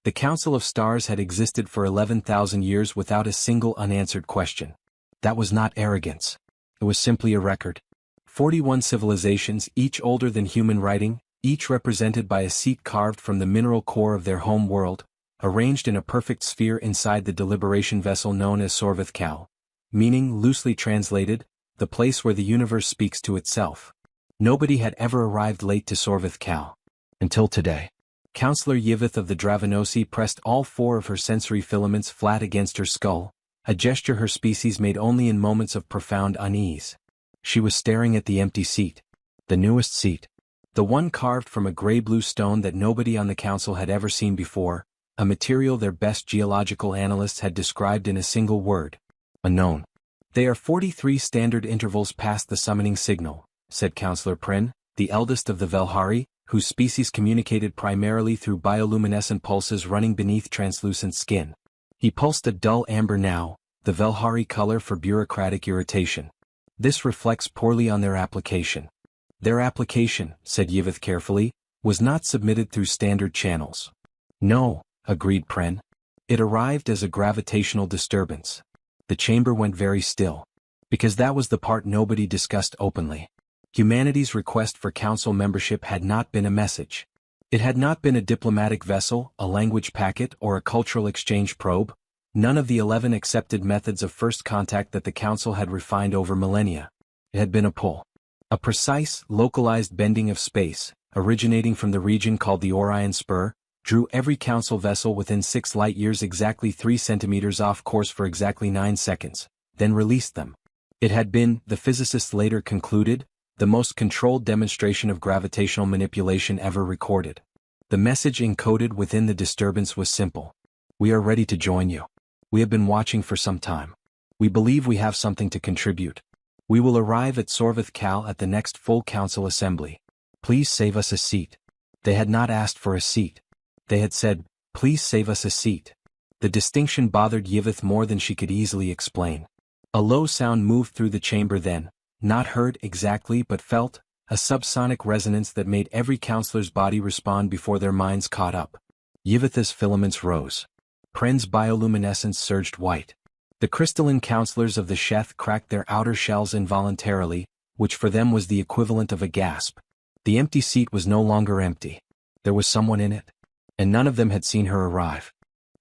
The Council of Stars had existed for 11,000 years without a single unanswered question. That was not arrogance. It was simply a record. 41 civilizations, each older than human writing, each represented by a seat carved from the mineral core of their home world, arranged in a perfect sphere inside the deliberation vessel known as Sorvith Cal, meaning, loosely translated, the place where the universe speaks to itself. Nobody had ever arrived late to Sorvith Cal. Until today. Counselor Yvith of the Dravenosi pressed all 4 of her sensory filaments flat against her skull, a gesture her species made only in moments of profound unease. She was staring at the empty seat. The newest seat. The one carved from a gray-blue stone that nobody on the council had ever seen before, a material their best geological analysts had described in a single word. Unknown. They are 43 standard intervals past the summoning signal, said Counselor Prin, the eldest of the Velhari, whose species communicated primarily through bioluminescent pulses running beneath translucent skin. He pulsed a dull amber now, the Velhari color for bureaucratic irritation. This reflects poorly on their application. Their application, said Yvith carefully, was not submitted through standard channels. No, agreed Pren. It arrived as a gravitational disturbance. The chamber went very still. Because that was the part nobody discussed openly. Humanity's request for council membership had not been a message. It had not been a diplomatic vessel, a language packet, or a cultural exchange probe, none of the 11 accepted methods of first contact that the council had refined over millennia. It had been a pull. A precise, localized bending of space, originating from the region called the Orion Spur, drew every council vessel within 6 light-years exactly 3 centimeters off course for exactly 9 seconds, then released them. It had been, the physicists later concluded, the most controlled demonstration of gravitational manipulation ever recorded. The message encoded within the disturbance was simple. We are ready to join you. We have been watching for some time. We believe we have something to contribute. We will arrive at Sorvith Cal at the next full council assembly. Please save us a seat. They had not asked for a seat. They had said, please save us a seat. The distinction bothered Yvith more than she could easily explain. A low sound moved through the chamber then, not heard exactly but felt, a subsonic resonance that made every counselor's body respond before their minds caught up. Yvith's filaments rose. Pren's bioluminescence surged white. The crystalline counselors of the Sheth cracked their outer shells involuntarily, which for them was the equivalent of a gasp. The empty seat was no longer empty. There was someone in it. And none of them had seen her arrive.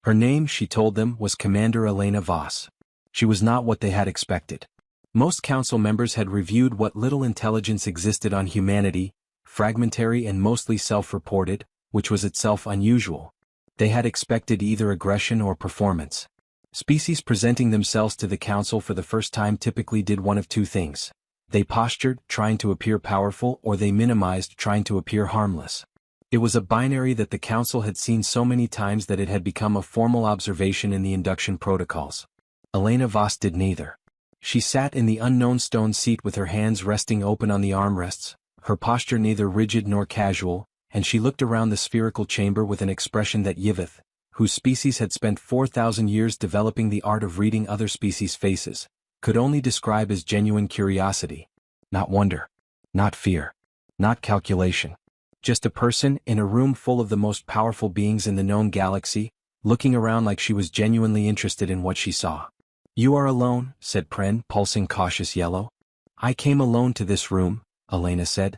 Her name, she told them, was Commander Elena Voss. She was not what they had expected. Most council members had reviewed what little intelligence existed on humanity, fragmentary and mostly self-reported, which was itself unusual. They had expected either aggression or performance. Species presenting themselves to the council for the first time typically did one of two things. They postured, trying to appear powerful, or they minimized, trying to appear harmless. It was a binary that the council had seen so many times that it had become a formal observation in the induction protocols. Elena Voss did neither. She sat in the unknown stone seat with her hands resting open on the armrests, her posture neither rigid nor casual, and she looked around the spherical chamber with an expression that Yvith, whose species had spent 4,000 years developing the art of reading other species' faces, could only describe as genuine curiosity. Not wonder. Not fear. Not calculation. Just a person in a room full of the most powerful beings in the known galaxy, looking around like she was genuinely interested in what she saw. You are alone, said Pren, pulsing cautious yellow. I came alone to this room, Elena said.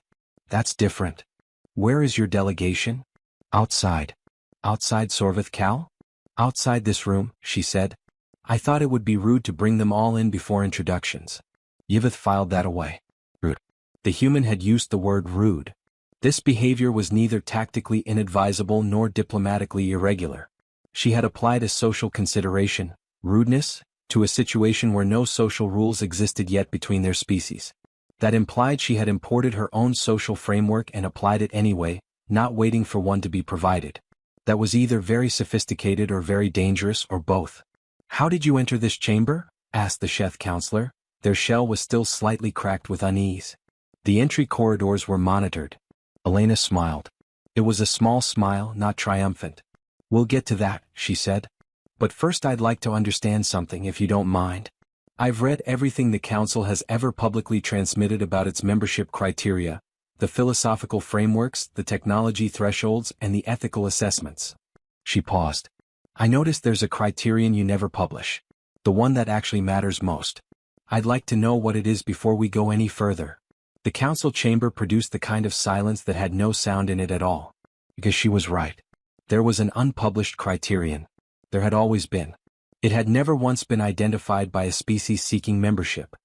That's different. Where is your delegation? Outside. Outside Sorvith Cal? Outside this room, she said. I thought it would be rude to bring them all in before introductions. Yvith filed that away. Rude. The human had used the word rude. This behavior was neither tactically inadvisable nor diplomatically irregular. She had applied a social consideration, rudeness, to a situation where no social rules existed yet between their species. That implied she had imported her own social framework and applied it anyway, not waiting for one to be provided. That was either very sophisticated or very dangerous or both. How did you enter this chamber? Asked the Sheth counselor. Their shell was still slightly cracked with unease. The entry corridors were monitored. Elena smiled. It was a small smile, not triumphant. We'll get to that, she said. But first I'd like to understand something if you don't mind. I've read everything the Council has ever publicly transmitted about its membership criteria, the philosophical frameworks, the technology thresholds, and the ethical assessments. She paused. I noticed there's a criterion you never publish. The one that actually matters most. I'd like to know what it is before we go any further. The council chamber produced the kind of silence that had no sound in it at all. Because she was right. There was an unpublished criterion. There had always been. It had never once been identified by a species seeking membership.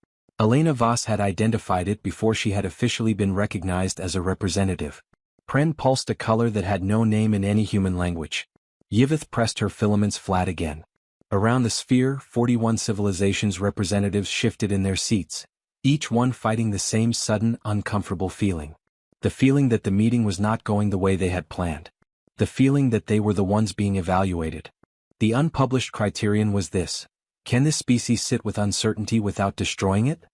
Elena Voss had identified it before she had officially been recognized as a representative. Pren pulsed a color that had no name in any human language. Yvith pressed her filaments flat again. Around the sphere, 41 civilizations' representatives shifted in their seats, each one fighting the same sudden, uncomfortable feeling. The feeling that the meeting was not going the way they had planned. The feeling that they were the ones being evaluated. The unpublished criterion was this: can this species sit with uncertainty without destroying it?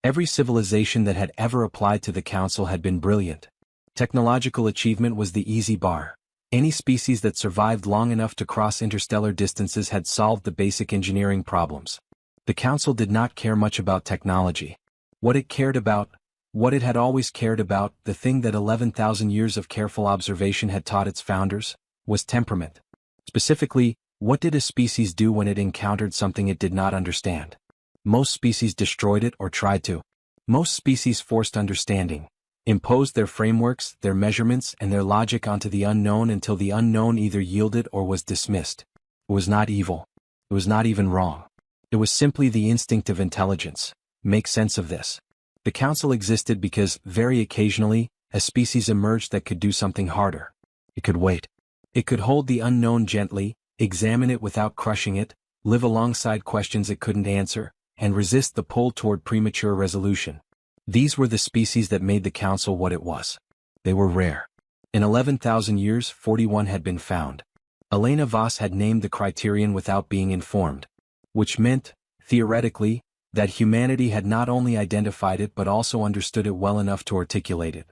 Every civilization that had ever applied to the council had been brilliant. Technological achievement was the easy bar. Any species that survived long enough to cross interstellar distances had solved the basic engineering problems. The council did not care much about technology. What it cared about, what it had always cared about, the thing that 11,000 years of careful observation had taught its founders, was temperament. Specifically, what did a species do when it encountered something it did not understand? Most species destroyed it or tried to. Most species forced understanding, imposed their frameworks, their measurements, and their logic onto the unknown until the unknown either yielded or was dismissed. It was not evil. It was not even wrong. It was simply the instinct of intelligence. Make sense of this. The council existed because, very occasionally, a species emerged that could do something harder. It could wait. It could hold the unknown gently, examine it without crushing it, live alongside questions it couldn't answer, and resist the pull toward premature resolution. These were the species that made the council what it was. They were rare. In 11,000 years, 41 had been found. Elena Voss had named the criterion without being informed. Which meant, theoretically, that humanity had not only identified it but also understood it well enough to articulate it.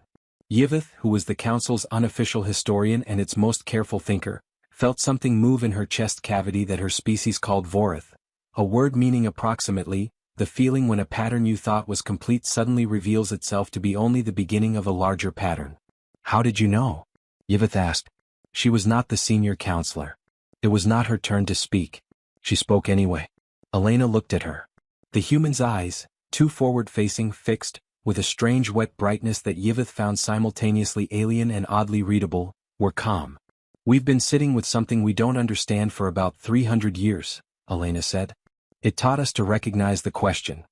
Yvith, who was the council's unofficial historian and its most careful thinker, felt something move in her chest cavity that her species called vorith, a word meaning approximately, the feeling when a pattern you thought was complete suddenly reveals itself to be only the beginning of a larger pattern. How did you know? Yvith asked. She was not the senior counselor. It was not her turn to speak. She spoke anyway. Elena looked at her. The human's eyes, too forward-facing, fixed, with a strange wet brightness that Yvith found simultaneously alien and oddly readable, were calm. We've been sitting with something we don't understand for about 300 years, Elena said. It taught us to recognize the question.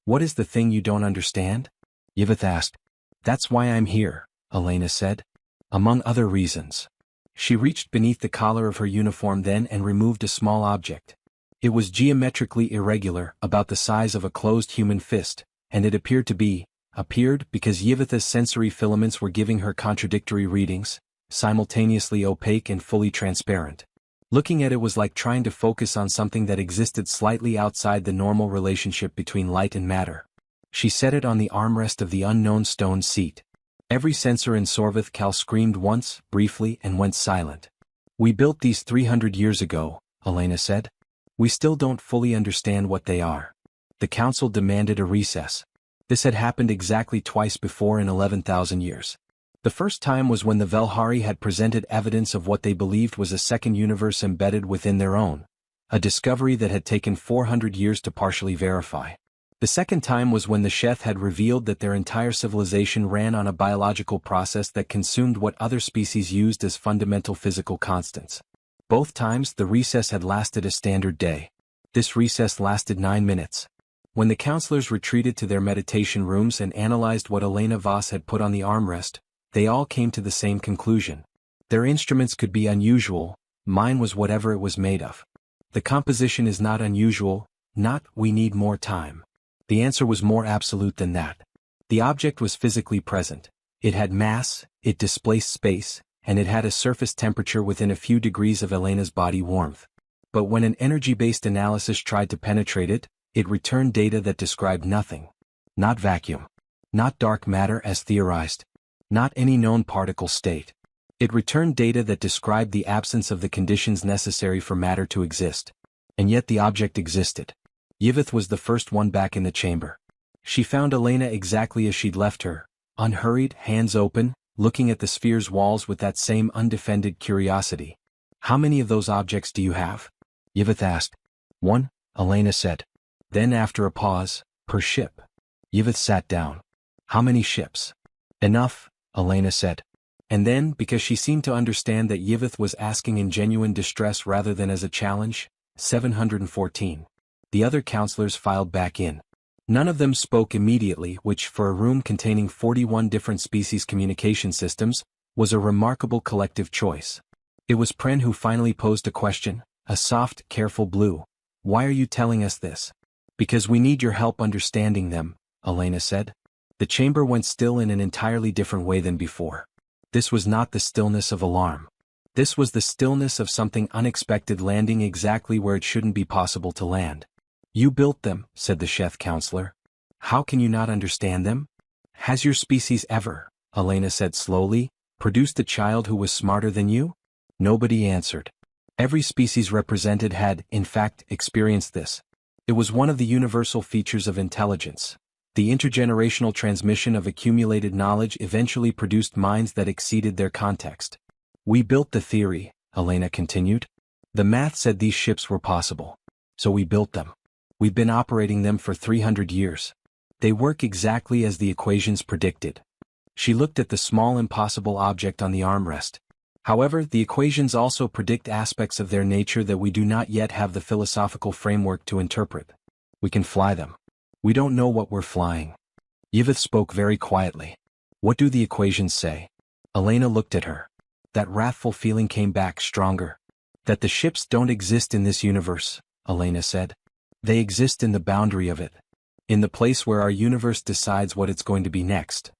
What is the thing you don't understand? Yvith asked. That's why I'm here, Elena said. Among other reasons. She reached beneath the collar of her uniform then and removed a small object. It was geometrically irregular, about the size of a closed human fist, and it appeared because Yvith's sensory filaments were giving her contradictory readings, simultaneously opaque and fully transparent. Looking at it was like trying to focus on something that existed slightly outside the normal relationship between light and matter. She set it on the armrest of the unknown stone seat. Every sensor in Sorvith Cal screamed once, briefly, and went silent. We built these 300 years ago, Elena said. We still don't fully understand what they are. The council demanded a recess. This had happened exactly twice before in 11,000 years. The first time was when the Velhari had presented evidence of what they believed was a second universe embedded within their own, a discovery that had taken 400 years to partially verify. The second time was when the Sheth had revealed that their entire civilization ran on a biological process that consumed what other species used as fundamental physical constants. Both times the recess had lasted a standard day. This recess lasted 9 minutes. When the counselors retreated to their meditation rooms and analyzed what Elena Voss had put on the armrest, they all came to the same conclusion. Their instruments could be unusual, mine was whatever it was made of. The composition is not unusual, not we need more time. The answer was more absolute than that. The object was physically present. It had mass, it displaced space, and it had a surface temperature within a few degrees of Elena's body warmth. But when an energy-based analysis tried to penetrate it, it returned data that described nothing. Not vacuum. Not dark matter as theorized. Not any known particle state. It returned data that described the absence of the conditions necessary for matter to exist. And yet the object existed. Yvith was the first one back in the chamber. She found Elena exactly as she'd left her, unhurried, hands open, looking at the sphere's walls with that same undefended curiosity. How many of those objects do you have? Yvith asked. One, Elena said. Then after a pause, per ship. Yvith sat down. How many ships? Enough, Elena said. And then, because she seemed to understand that Yvith was asking in genuine distress rather than as a challenge, 714. The other counselors filed back in. None of them spoke immediately, which, for a room containing 41 different species communication systems, was a remarkable collective choice. It was Pren who finally posed a question, a soft, careful blue. Why are you telling us this? Because we need your help understanding them, Elena said. The chamber went still in an entirely different way than before. This was not the stillness of alarm. This was the stillness of something unexpected landing exactly where it shouldn't be possible to land. You built them, said the chef counselor. How can you not understand them? Has your species ever, Elena said slowly, produced a child who was smarter than you? Nobody answered. Every species represented had, in fact, experienced this. It was one of the universal features of intelligence. The intergenerational transmission of accumulated knowledge eventually produced minds that exceeded their context. We built the theory, Elena continued. The math said these ships were possible. So we built them. We've been operating them for 300 years. They work exactly as the equations predicted. She looked at the small impossible object on the armrest. However, the equations also predict aspects of their nature that we do not yet have the philosophical framework to interpret. We can fly them. We don't know what we're flying. Yvith spoke very quietly. What do the equations say? Elena looked at her. That wrathful feeling came back stronger. That the ships don't exist in this universe, Elena said. They exist in the boundary of it. In the place where our universe decides what it's going to be next.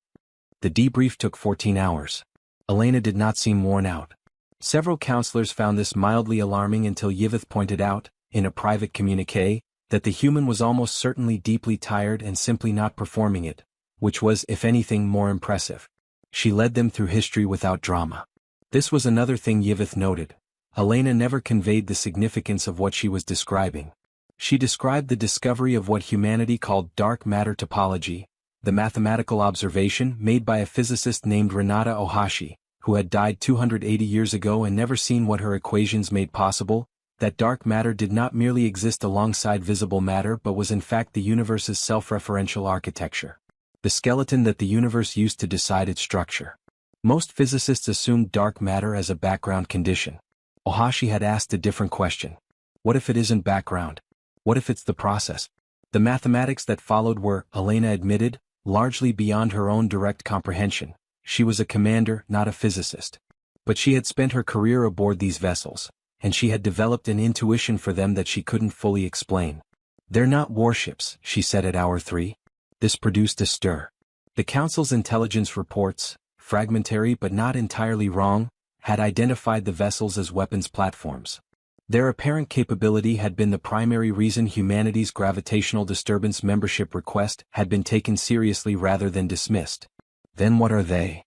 The debrief took 14 hours. Elena did not seem worn out. Several counselors found this mildly alarming until Yvith pointed out, in a private communiqué, that the human was almost certainly deeply tired and simply not performing it, which was, if anything, more impressive. She led them through history without drama. This was another thing Yvith noted. Elena never conveyed the significance of what she was describing. She described the discovery of what humanity called dark matter topology, the mathematical observation made by a physicist named Renata Ohashi, who had died 280 years ago and never seen what her equations made possible, that dark matter did not merely exist alongside visible matter but was in fact the universe's self-referential architecture. The skeleton that the universe used to decide its structure. Most physicists assumed dark matter as a background condition. Ohashi had asked a different question. What if it isn't background? What if it's the process? The mathematics that followed were, Elena admitted, largely beyond her own direct comprehension. She was a commander, not a physicist. But she had spent her career aboard these vessels, and she had developed an intuition for them that she couldn't fully explain. They're not warships, she said at hour 3. This produced a stir. The Council's intelligence reports, fragmentary but not entirely wrong, had identified the vessels as weapons platforms. Their apparent capability had been the primary reason humanity's gravitational disturbance membership request had been taken seriously rather than dismissed. Then what are they?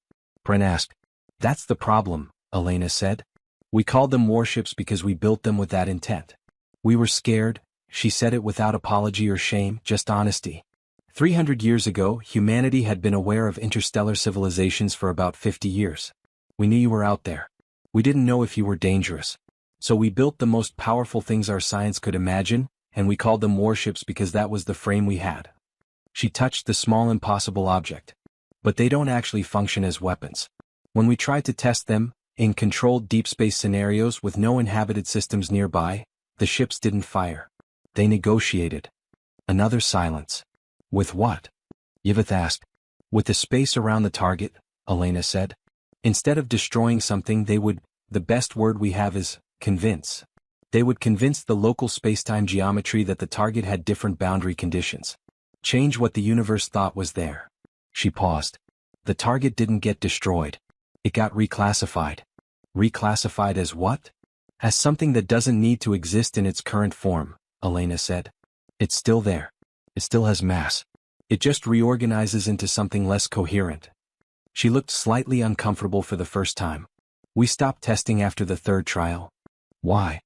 Pren asked. That's the problem, Elena said. We called them warships because we built them with that intent. We were scared, she said it without apology or shame, just honesty. 300 years ago, humanity had been aware of interstellar civilizations for about 50 years. We knew you were out there. We didn't know if you were dangerous. So we built the most powerful things our science could imagine, and we called them warships because that was the frame we had. She touched the small impossible object. But they don't actually function as weapons. When we tried to test them, in controlled deep space scenarios with no inhabited systems nearby, the ships didn't fire. They negotiated. Another silence. With what? Yvith asked. With the space around the target, Elena said. Instead of destroying something they would, the best word we have is, convince. They would convince the local spacetime geometry that the target had different boundary conditions. Change what the universe thought was there. She paused. The target didn't get destroyed. It got reclassified. Reclassified as what? As something that doesn't need to exist in its current form, Elena said. It's still there. It still has mass. It just reorganizes into something less coherent. She looked slightly uncomfortable for the first time. We stopped testing after the third trial. Why?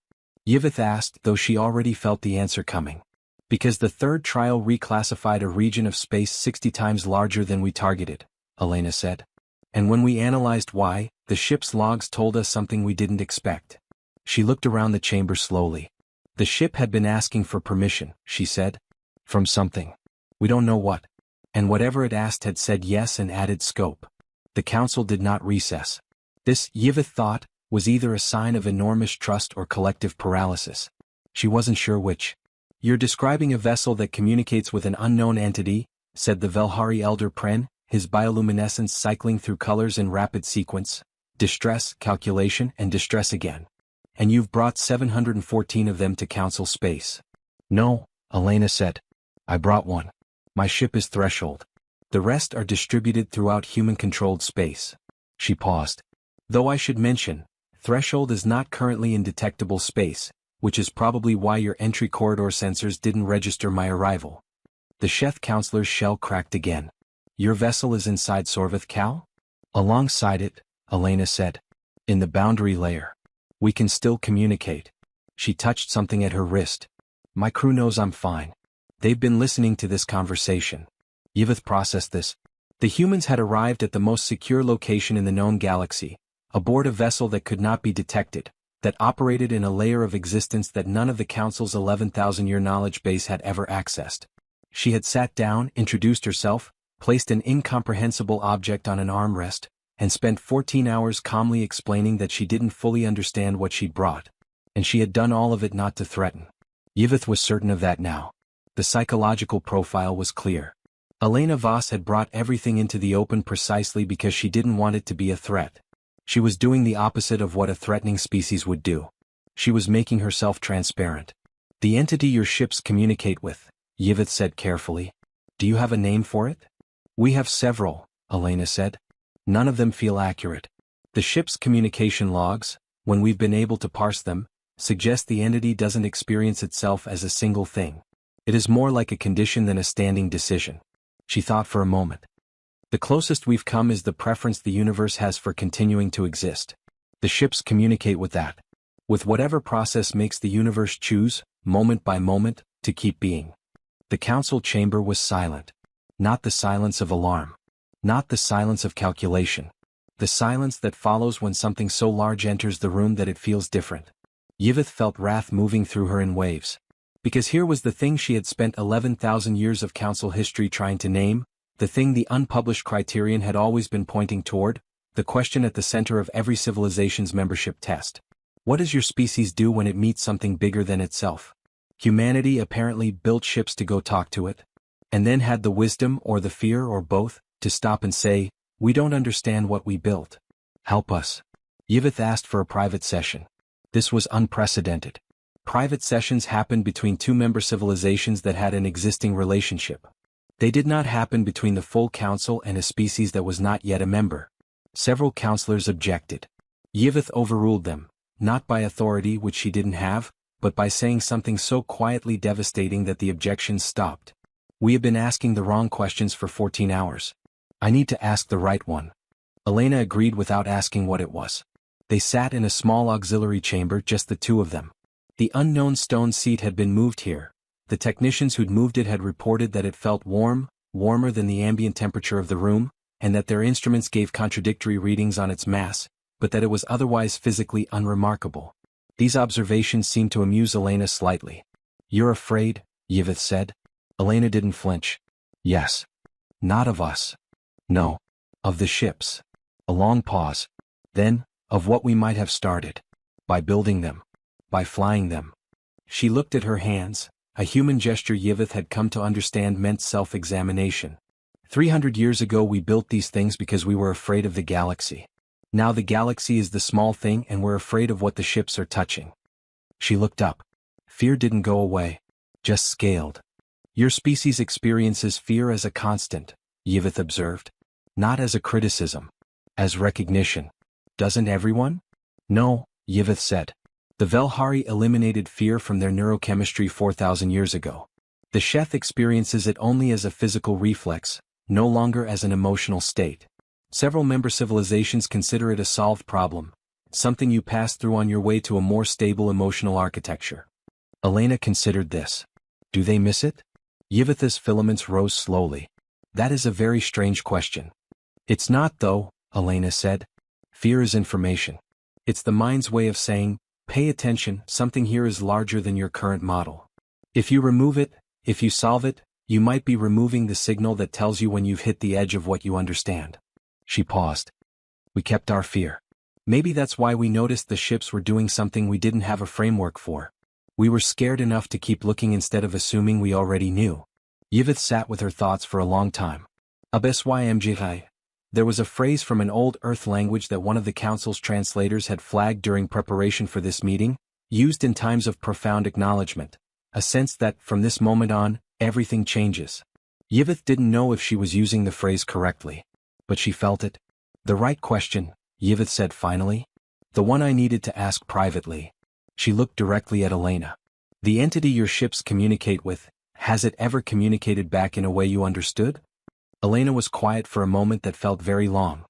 Yvith asked, though she already felt the answer coming. Because the third trial reclassified a region of space 60 times larger than we targeted, Elena said. And when we analyzed why, the ship's logs told us something we didn't expect. She looked around the chamber slowly. The ship had been asking for permission, she said. From something. We don't know what. And whatever it asked had said yes and added scope. The council did not recess. This, Yvette thought, was either a sign of enormous trust or collective paralysis. She wasn't sure which. You're describing a vessel that communicates with an unknown entity, said the Velhari elder Pren, his bioluminescence cycling through colors in rapid sequence. Distress, calculation, and distress again. And you've brought 714 of them to council space. No, Elena said. I brought one. My ship is Threshold. The rest are distributed throughout human-controlled space. She paused. Though I should mention, Threshold is not currently in detectable space, which is probably why your entry corridor sensors didn't register my arrival. The Sheth counselor's shell cracked again. Your vessel is inside Sorvith Cal? Alongside it, Elena said. In the boundary layer. We can still communicate. She touched something at her wrist. My crew knows I'm fine. They've been listening to this conversation. Yvette processed this. The humans had arrived at the most secure location in the known galaxy, aboard a vessel that could not be detected, that operated in a layer of existence that none of the Council's 11,000-year knowledge base had ever accessed. She had sat down, introduced herself, placed an incomprehensible object on an armrest, and spent 14 hours calmly explaining that she didn't fully understand what she'd brought. And she had done all of it not to threaten. Yvette was certain of that now. The psychological profile was clear. Elena Voss had brought everything into the open precisely because she didn't want it to be a threat. She was doing the opposite of what a threatening species would do. She was making herself transparent. The entity your ships communicate with, Yvette said carefully. Do you have a name for it? We have several, Elena said. None of them feel accurate. The ship's communication logs, when we've been able to parse them, suggest the entity doesn't experience itself as a single thing. It is more like a condition than a standing decision. She thought for a moment. The closest we've come is the preference the universe has for continuing to exist. The ships communicate with that. With whatever process makes the universe choose, moment by moment, to keep being. The council chamber was silent. Not the silence of alarm. Not the silence of calculation. The silence that follows when something so large enters the room that it feels different. Yvette felt wrath moving through her in waves. Because here was the thing she had spent 11,000 years of council history trying to name, the thing the unpublished criterion had always been pointing toward, the question at the center of every civilization's membership test. What does your species do when it meets something bigger than itself? Humanity apparently built ships to go talk to it, and then had the wisdom or the fear or both, to stop and say, we don't understand what we built. Help us. Yvette asked for a private session. This was unprecedented. Private sessions happened between two member civilizations that had an existing relationship. They did not happen between the full council and a species that was not yet a member. Several counselors objected. Yvette overruled them, not by authority which she didn't have, but by saying something so quietly devastating that the objections stopped. We have been asking the wrong questions for 14 hours. I need to ask the right one. Elena agreed without asking what it was. They sat in a small auxiliary chamber, just the two of them. The unknown stone seat had been moved here. The technicians who'd moved it had reported that it felt warm, warmer than the ambient temperature of the room, and that their instruments gave contradictory readings on its mass, but that it was otherwise physically unremarkable. These observations seemed to amuse Elena slightly. You're afraid, Yvette said. Elena didn't flinch. Yes. Not of us. No. Of the ships. A long pause. Then, of what we might have started. By building them. By flying them. She looked at her hands, a human gesture Yvette had come to understand meant self-examination. 300 years ago we built these things because we were afraid of the galaxy. Now the galaxy is the small thing and we're afraid of what the ships are touching. She looked up. Fear didn't go away. Just scaled. Your species experiences fear as a constant, Yvette observed. Not as a criticism. As recognition. Doesn't everyone? No, Yvette said. The Velhari eliminated fear from their neurochemistry 4,000 years ago. The Sheth experiences it only as a physical reflex, no longer as an emotional state. Several member civilizations consider it a solved problem, something you pass through on your way to a more stable emotional architecture. Elena considered this. Do they miss it? Yvette's filaments rose slowly. That is a very strange question. It's not though, Elena said. Fear is information. It's the mind's way of saying, Pay attention, something here is larger than your current model. If you remove it, if you solve it, you might be removing the signal that tells you when you've hit the edge of what you understand. She paused. We kept our fear. Maybe that's why we noticed the ships were doing something we didn't have a framework for. We were scared enough to keep looking instead of assuming we already knew. Yvette sat with her thoughts for a long time. HFY. There was a phrase from an old Earth language that one of the Council's translators had flagged during preparation for this meeting, used in times of profound acknowledgement, a sense that, from this moment on, everything changes. Yvette didn't know if she was using the phrase correctly, but she felt it. The right question, Yvette said finally. The one I needed to ask privately. She looked directly at Elena. The entity your ships communicate with, has it ever communicated back in a way you understood? Elena was quiet for a moment that felt very long.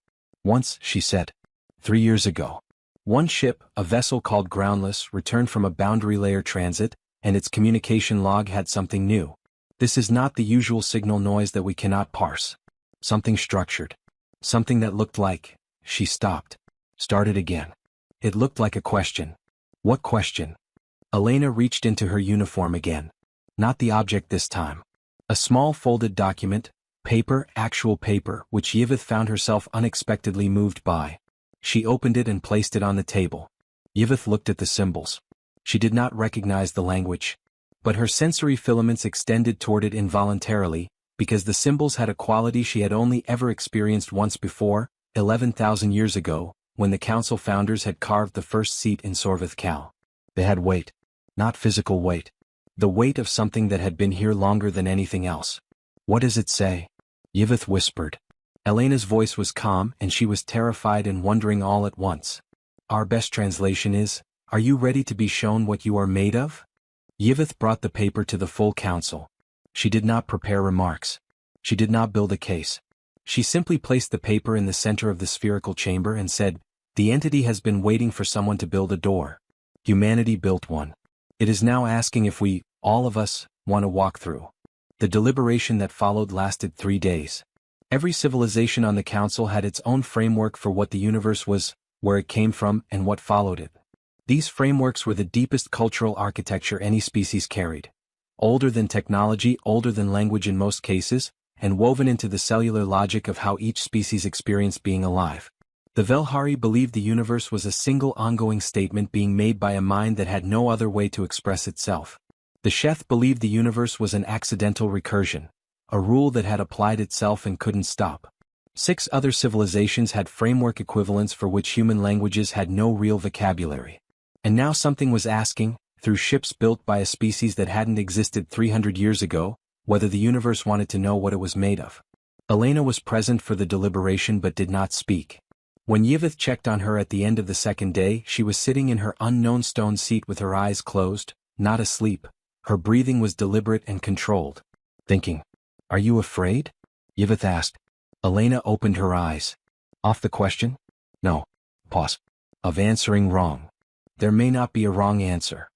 Once, she said. 3 years ago. One ship, a vessel called Groundless, returned from a boundary layer transit, and its communication log had something new. This is not the usual signal noise that we cannot parse. Something structured. Something that looked like... She stopped. Started again. It looked like a question. What question? Elena reached into her uniform again. Not the object this time. A small folded document, paper, actual paper, which Yvette found herself unexpectedly moved by. She opened it and placed it on the table. Yvette looked at the symbols. She did not recognize the language. But her sensory filaments extended toward it involuntarily, because the symbols had a quality she had only ever experienced once before, 11,000 years ago, when the Council founders had carved the first seat in Sorvith Cal. They had weight. Not physical weight. The weight of something that had been here longer than anything else. What does it say? Yvette whispered. Elena's voice was calm and she was terrified and wondering all at once. Our best translation is, are you ready to be shown what you are made of? Yvette brought the paper to the full council. She did not prepare remarks. She did not build a case. She simply placed the paper in the center of the spherical chamber and said, the entity has been waiting for someone to build a door. Humanity built one. It is now asking if we, all of us, want to walk through. The deliberation that followed lasted 3 days. Every civilization on the council had its own framework for what the universe was, where it came from, and what followed it. These frameworks were the deepest cultural architecture any species carried. Older than technology, older than language in most cases, and woven into the cellular logic of how each species experienced being alive. The Velhari believed the universe was a single ongoing statement being made by a mind that had no other way to express itself. The Sheth believed the universe was an accidental recursion, a rule that had applied itself and couldn't stop. 6 other civilizations had framework equivalents for which human languages had no real vocabulary. And now something was asking, through ships built by a species that hadn't existed 300 years ago, whether the universe wanted to know what it was made of. Elena was present for the deliberation but did not speak. When Yvette checked on her at the end of the second day, she was sitting in her unknown stone seat with her eyes closed, not asleep. Her breathing was deliberate and controlled. Thinking. Are you afraid? Yvette asked. Elena opened her eyes. Off the question? No. Pause. Of answering wrong. There may not be a wrong answer.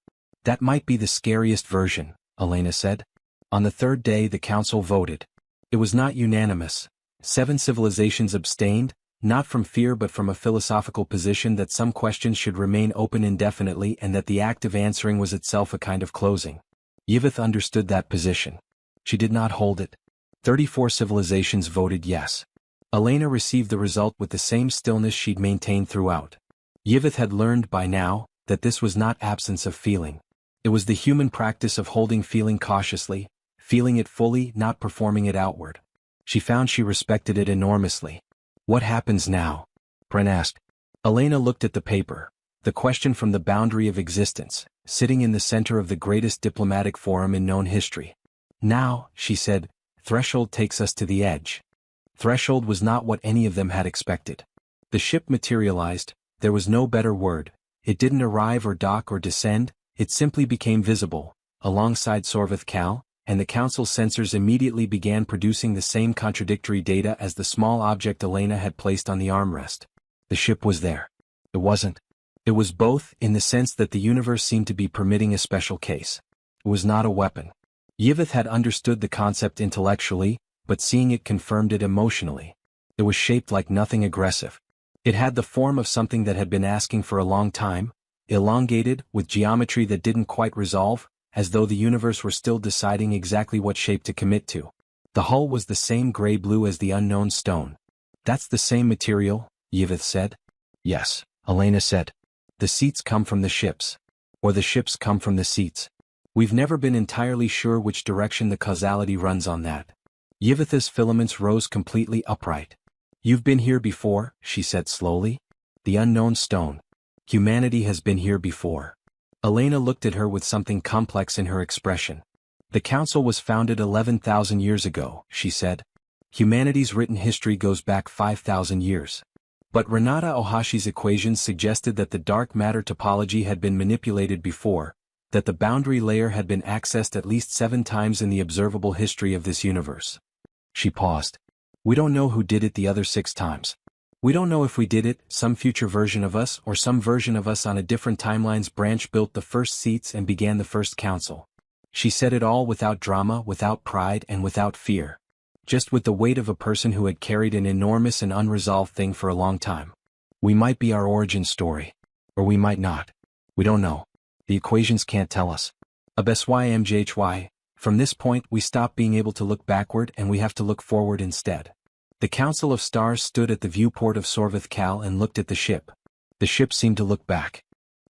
That might be the scariest version, Elena said. On the 3rd day the council voted. It was not unanimous. 7 civilizations abstained, not from fear but from a philosophical position that some questions should remain open indefinitely and that the act of answering was itself a kind of closing. Yvette understood that position. She did not hold it. 34 civilizations voted yes. Elena received the result with the same stillness she'd maintained throughout. Yvette had learned by now that this was not absence of feeling. It was the human practice of holding feeling cautiously, feeling it fully, not performing it outward. She found she respected it enormously. What happens now? Bren asked. Elena looked at the paper, the question from the boundary of existence, sitting in the center of the greatest diplomatic forum in known history. Now, she said, threshold takes us to the edge. Threshold was not what any of them had expected. The ship materialized, there was no better word. It didn't arrive or dock or descend, it simply became visible, alongside Sorvith Cal, and the council's sensors immediately began producing the same contradictory data as the small object Elena had placed on the armrest. The ship was there. It wasn't. It was both, in the sense that the universe seemed to be permitting a special case. It was not a weapon. Yvette had understood the concept intellectually, but seeing it confirmed it emotionally. It was shaped like nothing aggressive. It had the form of something that had been asking for a long time. elongated, with geometry that didn't quite resolve, as though the universe were still deciding exactly what shape to commit to. The hull was the same gray-blue as the unknown stone. That's the same material, Yvith said. Yes, Elena said. The seats come from the ships. Or the ships come from the seats. We've never been entirely sure which direction the causality runs on that. Yvith's filaments rose completely upright. You've been here before, she said slowly. The unknown stone. Humanity has been here before. Elena looked at her with something complex in her expression. The council was founded 11,000 years ago, she said. Humanity's written history goes back 5,000 years. But Renata Ohashi's equations suggested that the dark matter topology had been manipulated before, that the boundary layer had been accessed at least 7 times in the observable history of this universe. She paused. We don't know who did it the other 6 times. We don't know if we did it, some future version of us or some version of us on a different timeline's branch built the first seats and began the first council. She said it all without drama, without pride, and without fear. Just with the weight of a person who had carried an enormous and unresolved thing for a long time. We might be our origin story. Or we might not. We don't know. The equations can't tell us. HFY. From this point we stop being able to look backward and we have to look forward instead. The Council of Stars stood at the viewport of Sorvith Cal and looked at the ship. The ship seemed to look back.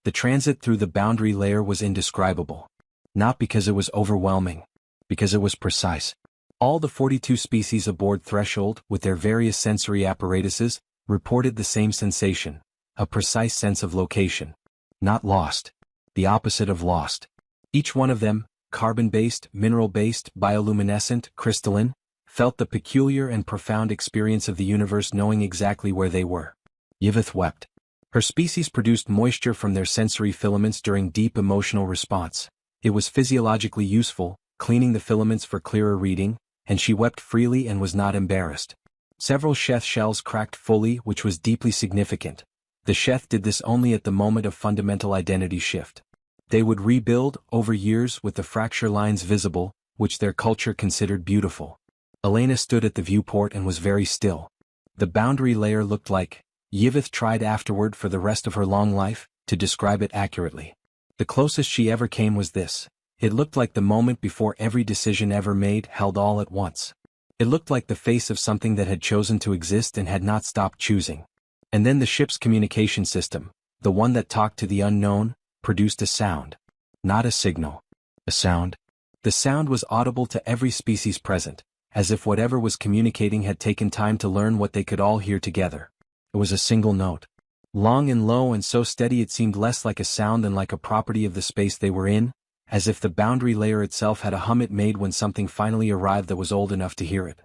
The transit through the boundary layer was indescribable. Not because it was overwhelming. Because it was precise. All the 42 species aboard Threshold, with their various sensory apparatuses, reported the same sensation, a precise sense of location. Not lost. The opposite of lost. Each one of them, carbon-based, mineral-based, bioluminescent, crystalline, felt the peculiar and profound experience of the universe knowing exactly where they were. Yvith wept. Her species produced moisture from their sensory filaments during deep emotional response. It was physiologically useful, cleaning the filaments for clearer reading, and she wept freely and was not embarrassed. Several Sheth shells cracked fully, which was deeply significant. The Sheth did this only at the moment of fundamental identity shift. They would rebuild, over years, with the fracture lines visible, which their culture considered beautiful. Elena stood at the viewport and was very still. The boundary layer looked like, Yvith tried afterward for the rest of her long life, to describe it accurately. The closest she ever came was this. It looked like the moment before every decision ever made held all at once. It looked like the face of something that had chosen to exist and had not stopped choosing. And then the ship's communication system, the one that talked to the unknown, produced a sound. Not a signal. A sound. The sound was audible to every species present, as if whatever was communicating had taken time to learn what they could all hear together. It was a single note. Long and low and so steady it seemed less like a sound than like a property of the space they were in, as if the boundary layer itself had a hum it made when something finally arrived that was old enough to hear it.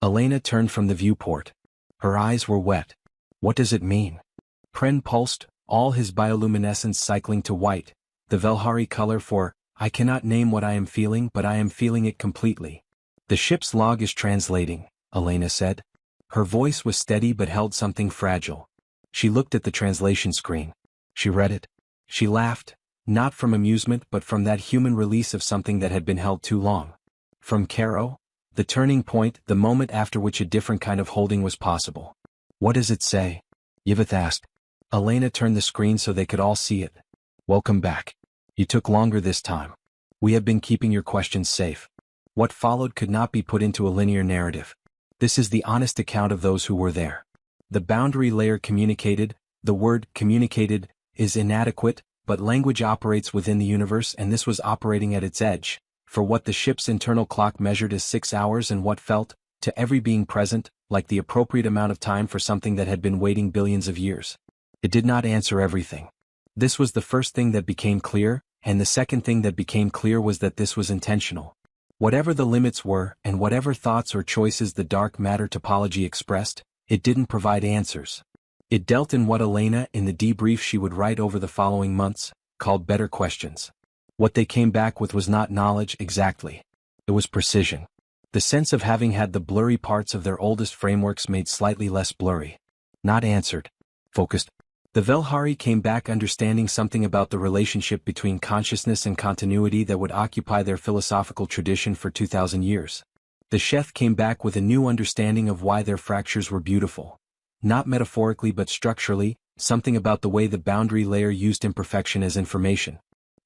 Elena turned from the viewport. Her eyes were wet. What does it mean? Pren pulsed, all his bioluminescence cycling to white, the Velhari color for, I cannot name what I am feeling but I am feeling it completely. The ship's log is translating, Elena said. Her voice was steady but held something fragile. She looked at the translation screen. She read it. She laughed. Not from amusement but from that human release of something that had been held too long. From Caro? The turning point, the moment after which a different kind of holding was possible. What does it say? Yvith asked. Elena turned the screen so they could all see it. Welcome back. You took longer this time. We have been keeping your questions safe. What followed could not be put into a linear narrative. This is the honest account of those who were there. The boundary layer communicated, the word communicated is inadequate, but language operates within the universe and this was operating at its edge, for what the ship's internal clock measured as 6 hours and what felt, to every being present, like the appropriate amount of time for something that had been waiting billions of years. It did not answer everything. This was the first thing that became clear, and the second thing that became clear was that this was intentional. Whatever the limits were, and whatever thoughts or choices the dark matter topology expressed, it didn't provide answers. It dealt in what Elena, in the debrief she would write over the following months, called better questions. What they came back with was not knowledge exactly. It was precision. The sense of having had the blurry parts of their oldest frameworks made slightly less blurry. Not answered. Focused. The Velhari came back understanding something about the relationship between consciousness and continuity that would occupy their philosophical tradition for 2,000 years. The Sheth came back with a new understanding of why their fractures were beautiful. Not metaphorically but structurally, something about the way the boundary layer used imperfection as information.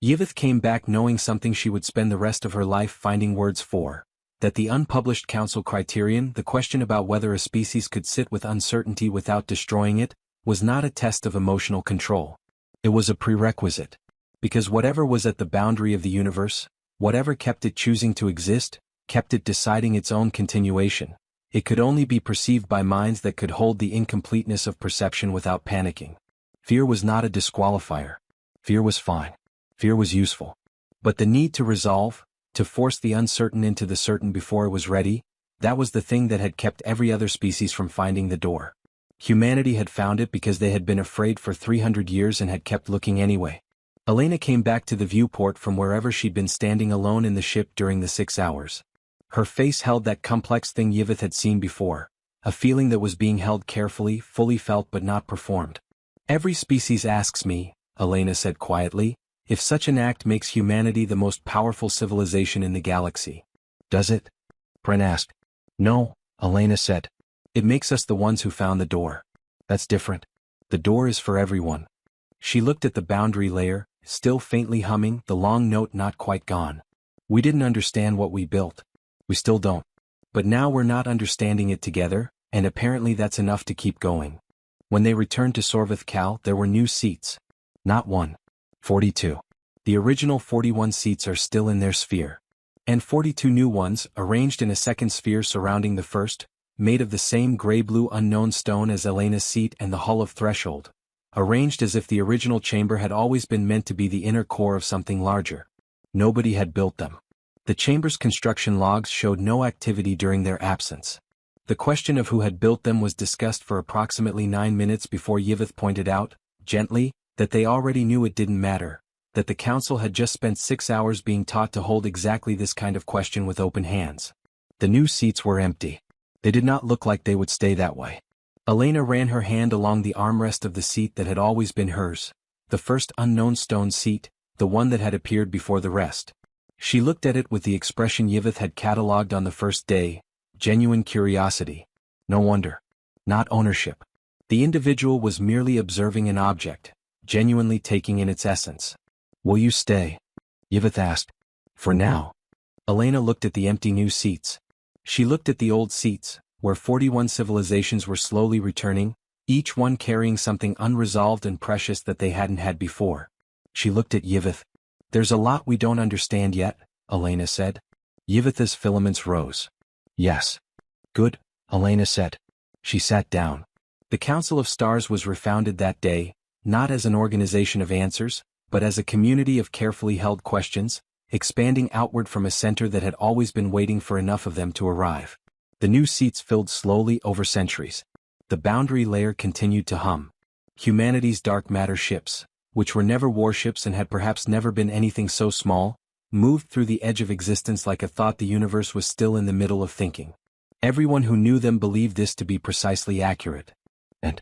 Yvith came back knowing something she would spend the rest of her life finding words for. That the unpublished council criterion, the question about whether a species could sit with uncertainty without destroying it, was not a test of emotional control. It was a prerequisite. Because whatever was at the boundary of the universe, whatever kept it choosing to exist, kept it deciding its own continuation, it could only be perceived by minds that could hold the incompleteness of perception without panicking. Fear was not a disqualifier. Fear was fine. Fear was useful. But the need to resolve, to force the uncertain into the certain before it was ready, that was the thing that had kept every other species from finding the door. Humanity had found it because they had been afraid for 300 years and had kept looking anyway. Elena came back to the viewport from wherever she'd been standing alone in the ship during the 6 hours. Her face held that complex thing Yvith had seen before, a feeling that was being held carefully, fully felt but not performed. Every species asks me, Elena said quietly, if such an act makes humanity the most powerful civilization in the galaxy. Does it? Brent asked. No, Elena said. It makes us the ones who found the door. That's different. The door is for everyone. She looked at the boundary layer, still faintly humming, the long note not quite gone. We didn't understand what we built. We still don't. But now we're not understanding it together, and apparently that's enough to keep going. When they returned to Sorvith Cal, there were new seats. Not one. 42. The original 41 seats are still in their sphere. And 42 new ones, arranged in a second sphere surrounding the first, made of the same gray-blue unknown stone as Elena's seat and the hull of Threshold, arranged as if the original chamber had always been meant to be the inner core of something larger. Nobody had built them. The chamber's construction logs showed no activity during their absence. The question of who had built them was discussed for approximately 9 minutes before Yvith pointed out, gently, that they already knew it didn't matter, that the council had just spent 6 hours being taught to hold exactly this kind of question with open hands. The new seats were empty. They did not look like they would stay that way. Elena ran her hand along the armrest of the seat that had always been hers, the first unknown stone seat, the one that had appeared before the rest. She looked at it with the expression Yvith had catalogued on the first day, genuine curiosity. No wonder. Not ownership. The individual was merely observing an object, genuinely taking in its essence. Will you stay? Yvith asked. For now. Elena looked at the empty new seats. She looked at the old seats, where 41 civilizations were slowly returning, each one carrying something unresolved and precious that they hadn't had before. She looked at Yvith. There's a lot we don't understand yet, Elena said. Yvith's filaments rose. Yes. Good, Elena said. She sat down. The Council of Stars was refounded that day, not as an organization of answers, but as a community of carefully held questions, expanding outward from a center that had always been waiting for enough of them to arrive. The new seats filled slowly over centuries. The boundary layer continued to hum. Humanity's dark matter ships, which were never warships and had perhaps never been anything so small, moved through the edge of existence like a thought the universe was still in the middle of thinking. Everyone who knew them believed this to be precisely accurate. And